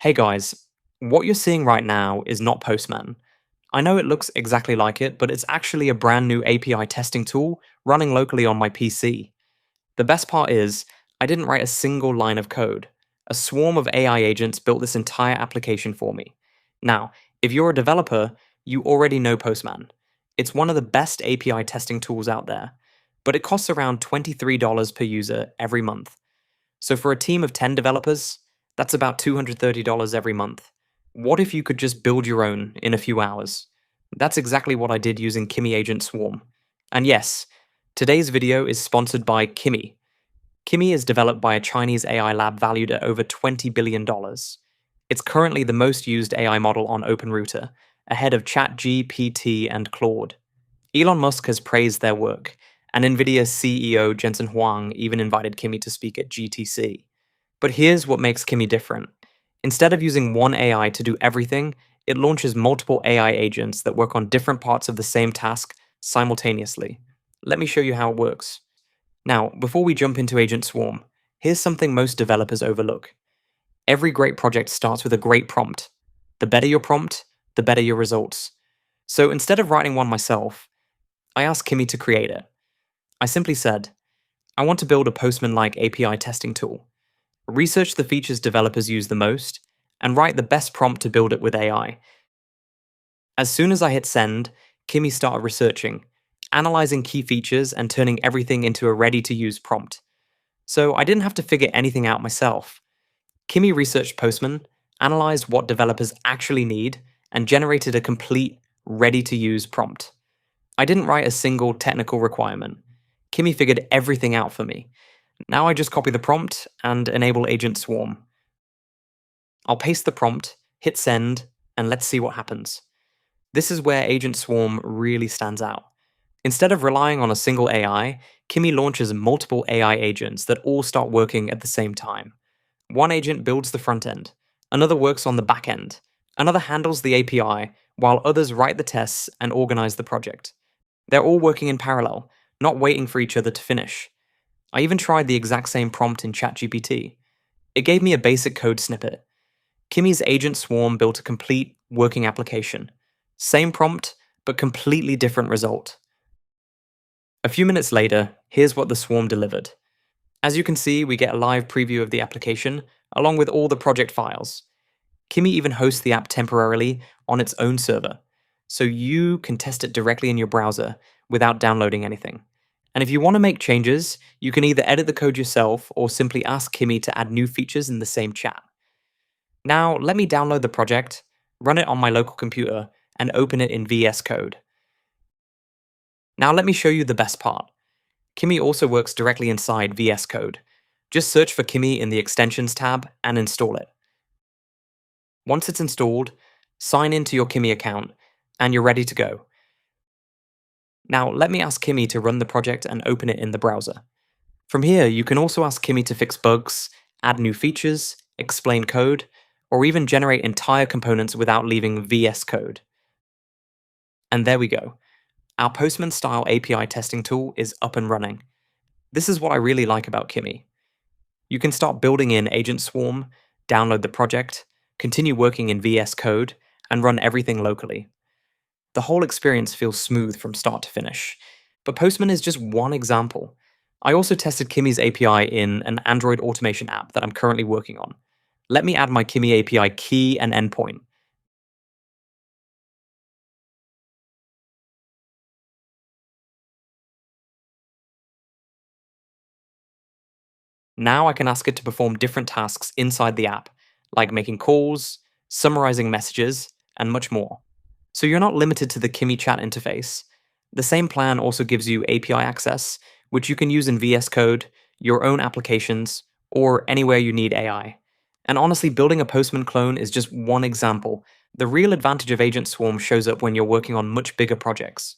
Hey guys, what you're seeing right now is not Postman. I know it looks exactly like it, but it's actually a brand new API testing tool running locally on my PC. The best part is, I didn't write a single line of code. A swarm of AI agents built this entire application for me. Now, if you're a developer, you already know Postman. It's one of the best API testing tools out there, but it costs around $23 per user every month. So for a team of 10 developers, that's about $230 every month. What if you could just build your own in a few hours? That's exactly what I did using Kimi Agent Swarm. And yes, today's video is sponsored by Kimi. Kimi is developed by a Chinese AI lab valued at over $20 billion. It's currently the most used AI model on OpenRouter, ahead of ChatGPT and Claude. Elon Musk has praised their work, and Nvidia's CEO Jensen Huang even invited Kimi to speak at GTC. But here's what makes Kimi different. Instead of using one AI to do everything, it launches multiple AI agents that work on different parts of the same task simultaneously. Let me show you how it works. Now, before we jump into Agent Swarm, here's something most developers overlook. Every great project starts with a great prompt. The better your prompt, the better your results. So instead of writing one myself, I asked Kimi to create it. I simply said, I want to build a Postman-like API testing tool. Research the features developers use the most, and write the best prompt to build it with AI. As soon as I hit send, Kimi started researching, analyzing key features and turning everything into a ready-to-use prompt. So I didn't have to figure anything out myself. Kimi researched Postman, analyzed what developers actually need, and generated a complete, ready-to-use prompt. I didn't write a single technical requirement. Kimi figured everything out for me. Now I just copy the prompt and enable Agent Swarm. I'll paste the prompt, hit send, and let's see what happens. This is where Agent Swarm really stands out. Instead of relying on a single AI, Kimi launches multiple AI agents that all start working at the same time. One agent builds the front end, another works on the back end, another handles the API, while others write the tests and organize the project. They're all working in parallel, not waiting for each other to finish. I even tried the exact same prompt in ChatGPT. It gave me a basic code snippet. Kimi's Agent Swarm built a complete, working application. Same prompt, but completely different result. A few minutes later, here's what the Swarm delivered. As you can see, we get a live preview of the application, along with all the project files. Kimi even hosts the app temporarily on its own server, so you can test it directly in your browser without downloading anything. And if you want to make changes, you can either edit the code yourself or simply ask Kimi to add new features in the same chat. Now, let me download the project, run it on my local computer, and open it in VS Code. Now let me show you the best part. Kimi also works directly inside VS Code. Just search for Kimi in the Extensions tab and install it. Once it's installed, sign into your Kimi account, and you're ready to go. Now let me ask Kimi to run the project and open it in the browser. From here, you can also ask Kimi to fix bugs, add new features, explain code, or even generate entire components without leaving VS Code. And there we go. Our Postman-style API testing tool is up and running. This is what I really like about Kimi. You can start building in Agent Swarm, download the project, continue working in VS Code, and run everything locally. The whole experience feels smooth from start to finish. But Postman is just one example. I also tested Kimi's API in an Android automation app that I'm currently working on. Let me add my Kimi API key and endpoint. Now I can ask it to perform different tasks inside the app, like making calls, summarizing messages, and much more. So you're not limited to the Kimi chat interface. The same plan also gives you API access, which you can use in VS Code, your own applications, or anywhere you need AI. And honestly, building a Postman clone is just one example. The real advantage of Agent Swarm shows up when you're working on much bigger projects.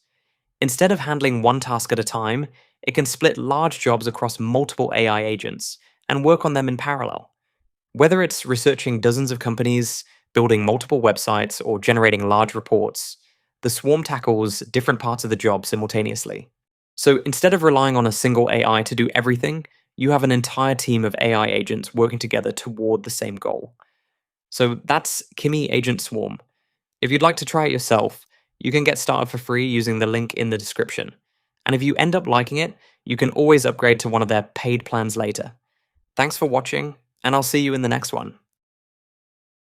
Instead of handling one task at a time, it can split large jobs across multiple AI agents and work on them in parallel. Whether it's researching dozens of companies, building multiple websites, or generating large reports, the Swarm tackles different parts of the job simultaneously. So instead of relying on a single AI to do everything, you have an entire team of AI agents working together toward the same goal. So that's Kimi Agent Swarm. If you'd like to try it yourself, you can get started for free using the link in the description. And if you end up liking it, you can always upgrade to one of their paid plans later. Thanks for watching, and I'll see you in the next one.